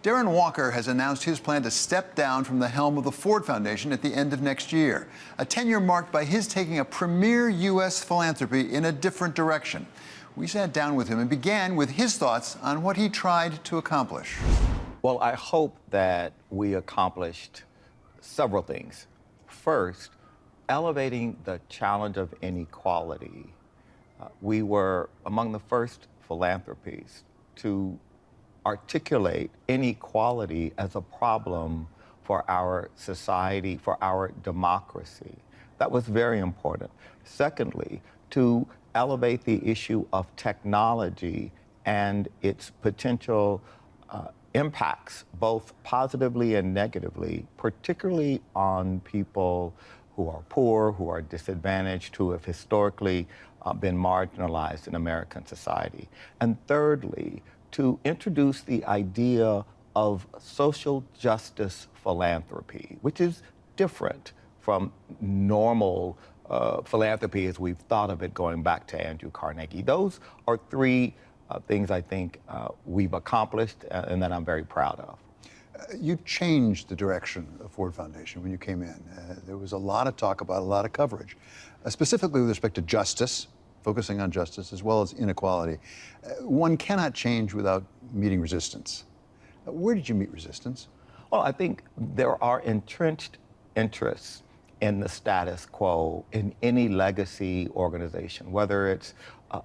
Darren Walker has announced his plan to step down from the helm of the Ford Foundation at the end of next year, a tenure marked by his taking a premier U.S. philanthropy in a different direction. We sat down with him and began with his thoughts on what he tried to accomplish. Well, I hope that we accomplished several things. First, elevating the challenge of inequality. We were among the first philanthropies to articulate inequality as a problem for our society, for our democracy. That was very important. Secondly, to elevate the issue of technology and its potential impacts, both positively and negatively, particularly on people who are poor, who are disadvantaged, who have historically been marginalized in American society. And thirdly, to introduce the idea of social justice philanthropy, which is different from normal philanthropy as we've thought of it going back to Andrew Carnegie. Those are three things I think we've accomplished and that I'm very proud of. You changed the direction of Ford Foundation when you came in. There was a lot of talk about, a lot of coverage, specifically with respect to justice, focusing on justice, as well as inequality. One cannot change without meeting resistance. Where did you meet resistance? Well, I think there are entrenched interests in the status quo in any legacy organization, whether it's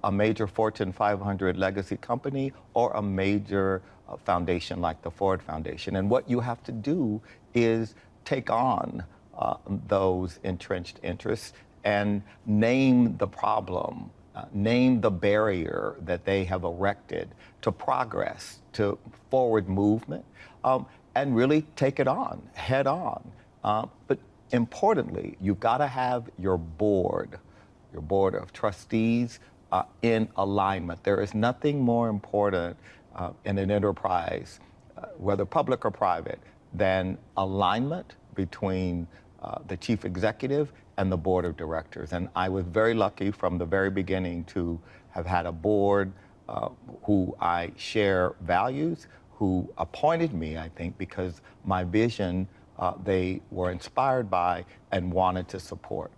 a major Fortune 500 legacy company or a major foundation like the Ford Foundation. And what you have to do is take on those entrenched interests and name the problem, name the barrier that they have erected to progress, to forward movement, and really take it on, head on. But importantly, you've got to have your board of trustees in alignment. There is nothing more important in an enterprise, whether public or private, than alignment between the chief executive and the board of directors. And I was very lucky from the very beginning to have had a board who I share values, who appointed me, I think, because my vision they were inspired by and wanted to support.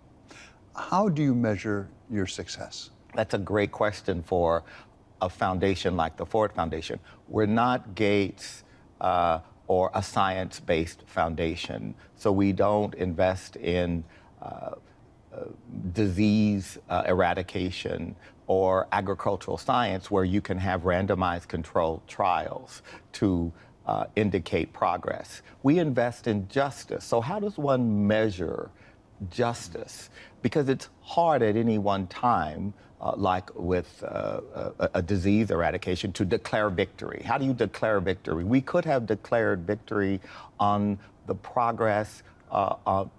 How do you measure your success? That's a great question for a foundation like the Ford Foundation. We're not Gates or a science-based foundation, so we don't invest in disease eradication or agricultural science where you can have randomized controlled trials to indicate progress. We invest in justice. So how does one measure justice? Because it's hard at any one time, like with a disease eradication, to declare victory. How do you declare victory? We could have declared victory on the progress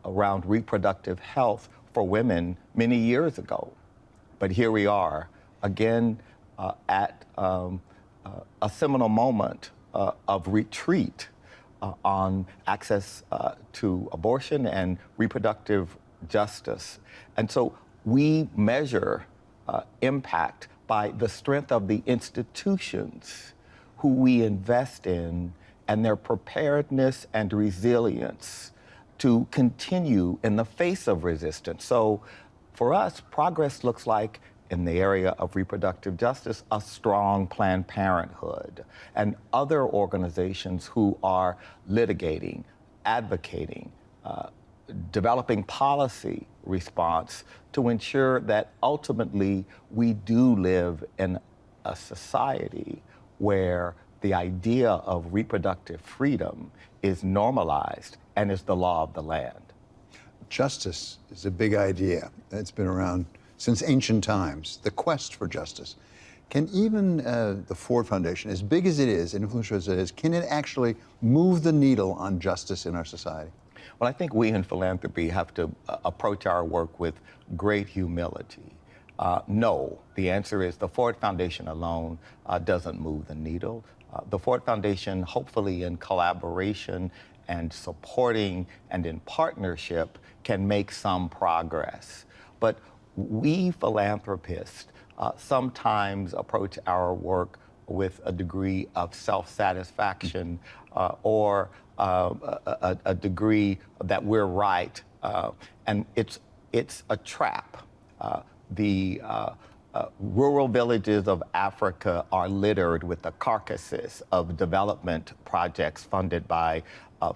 around reproductive health for women many years ago. But here we are, again, at a seminal moment of retreat on access to abortion and reproductive justice. And so we measure impact by the strength of the institutions who we invest in and their preparedness and resilience to continue in the face of resistance. So for us, progress looks like, in the area of reproductive justice, a strong Planned Parenthood and other organizations who are litigating, advocating, developing policy response to ensure that ultimately we do live in a society where the idea of reproductive freedom is normalized and is the law of the land. Justice is a big idea. It's been around since ancient times, the quest for justice. Can even the Ford Foundation, as big as it is, influential as it is, can it actually move the needle on justice in our society? Well, I think we in philanthropy have to approach our work with great humility. No, the answer is the Ford Foundation alone doesn't move the needle. The Ford Foundation, hopefully in collaboration and supporting and in partnership, can make some progress. But we philanthropists sometimes approach our work with a degree of self-satisfaction or a degree that we're right. And it's a trap. The rural villages of Africa are littered with the carcasses of development projects funded by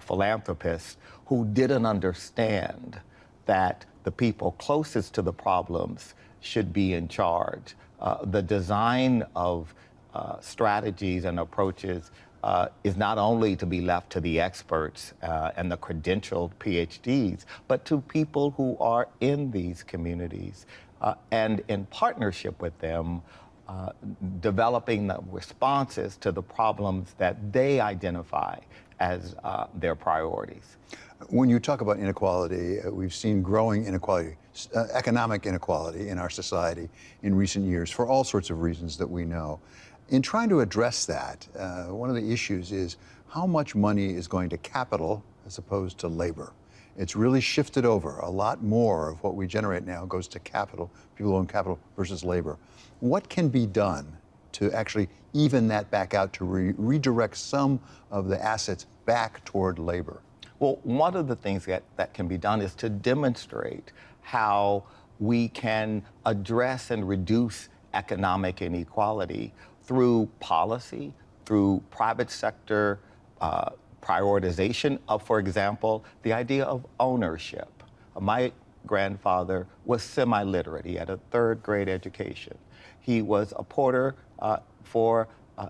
philanthropists who didn't understand that the people closest to the problems should be in charge. The design of strategies and approaches is not only to be left to the experts and the credentialed PhDs, but to people who are in these communities and in partnership with them, developing the responses to the problems that they identify as their priorities. When you talk about inequality, we've seen growing inequality, economic inequality in our society in recent years for all sorts of reasons that we know. In trying to address that, one of the issues is how much money is going to capital as opposed to labor. It's really shifted over. A lot more of what we generate now goes to capital, people who own capital versus labor. What can be done to actually even that back out, to redirect some of the assets back toward labor? Well, one of the things that can be done is to demonstrate how we can address and reduce economic inequality through policy, through private sector prioritization of, for example, the idea of ownership. My grandfather was semi-literate. He had a third grade education. He was a porter for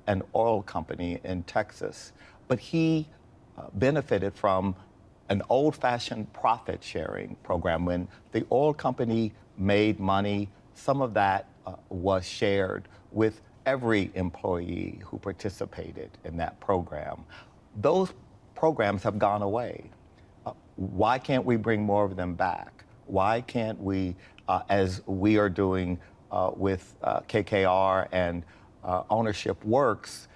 an oil company in Texas, but he benefited from an old-fashioned profit-sharing program. When the oil company made money, some of that was shared with every employee who participated in that program. Those programs have gone away. Why can't we bring more of them back? Why can't we, as we are doing with KKR and Ownership Works,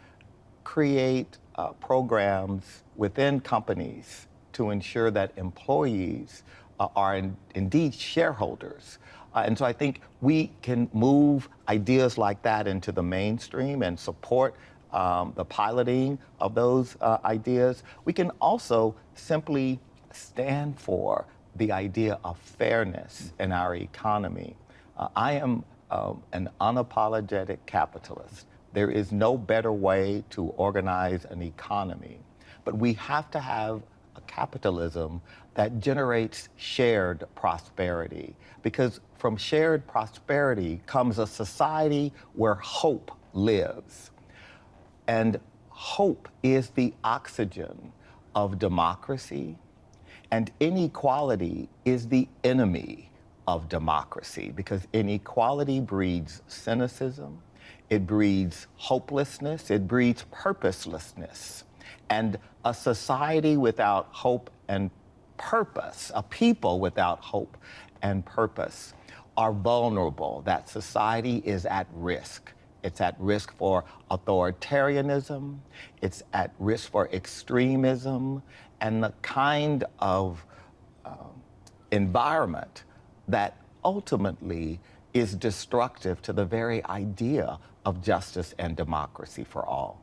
create programs within companies to ensure that employees are indeed shareholders? And so I think we can move ideas like that into the mainstream and support the piloting of those ideas. We can also simply stand for the idea of fairness in our economy. I am an unapologetic capitalist. There is no better way to organize an economy, but we have to have a capitalism that generates shared prosperity, because from shared prosperity comes a society where hope lives. And hope is the oxygen of democracy, and inequality is the enemy of democracy, because inequality breeds cynicism, it breeds hopelessness, it breeds purposelessness. And a society without hope and purpose, a people without hope and purpose, are vulnerable. That society is at risk. It's at risk for authoritarianism, it's at risk for extremism, and the kind of environment that ultimately is destructive to the very idea of justice and democracy for all.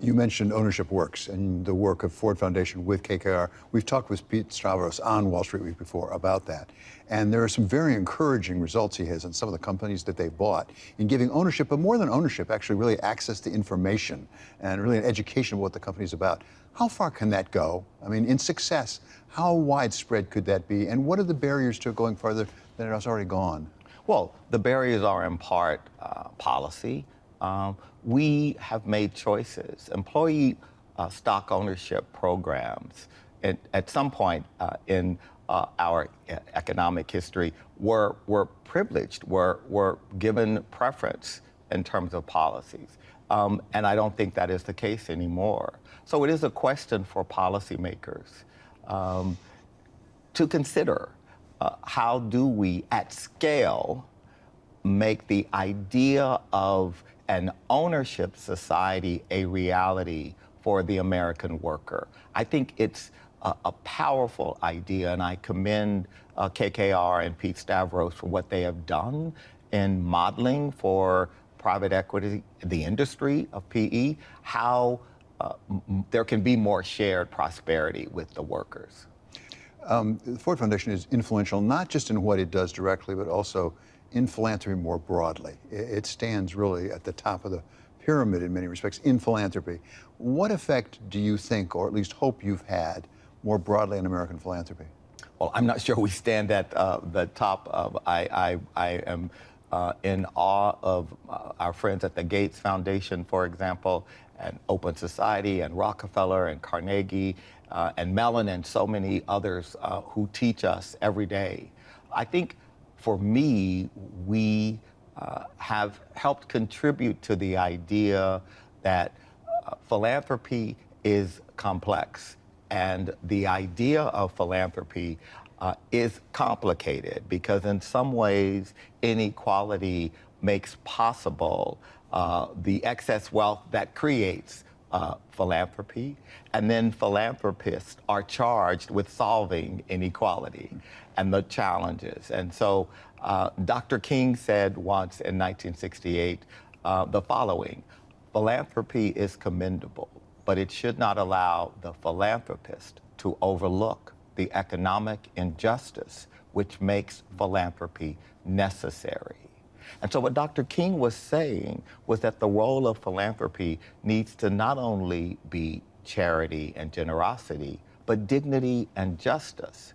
You mentioned Ownership Works and the work of Ford Foundation with KKR. We've talked with Pete Stavros on Wall Street Week before about that. And there are some very encouraging results he has on some of the companies that they've bought in giving ownership, but more than ownership, actually really access to information and really an education of what the company's about. How far can that go? I mean, in success, how widespread could that be? And what are the barriers to it going farther than it has already gone? Well, the barriers are in part policy. We have made choices. Employee stock ownership programs at some point in our economic history were privileged, were given preference in terms of policies. And I don't think that is the case anymore. So it is a question for policymakers to consider how do we, at scale, make the idea of an ownership society a reality for the American worker. I think it's a powerful idea, and I commend KKR and Pete Stavros for what they have done in modeling for private equity, the industry of PE, how there can be more shared prosperity with the workers. The Ford Foundation is influential not just in what it does directly, but also in philanthropy more broadly. It stands really at the top of the pyramid in many respects in philanthropy. What effect do you think, or at least hope you've had, more broadly in American philanthropy? Well, I'm not sure we stand at the top of. I am in awe of our friends at the Gates Foundation, for example, and Open Society, and Rockefeller, and Carnegie, and Mellon, and so many others who teach us every day. I think for me, we have helped contribute to the idea that philanthropy is complex. And the idea of philanthropy is complicated because in some ways, inequality makes possible the excess wealth that creates philanthropy. And then philanthropists are charged with solving inequality and the challenges. And so Dr. King said once in 1968 the following: philanthropy is commendable, but it should not allow the philanthropist to overlook the economic injustice which makes philanthropy necessary. And so what Dr. King was saying was that the role of philanthropy needs to not only be charity and generosity, but dignity and justice.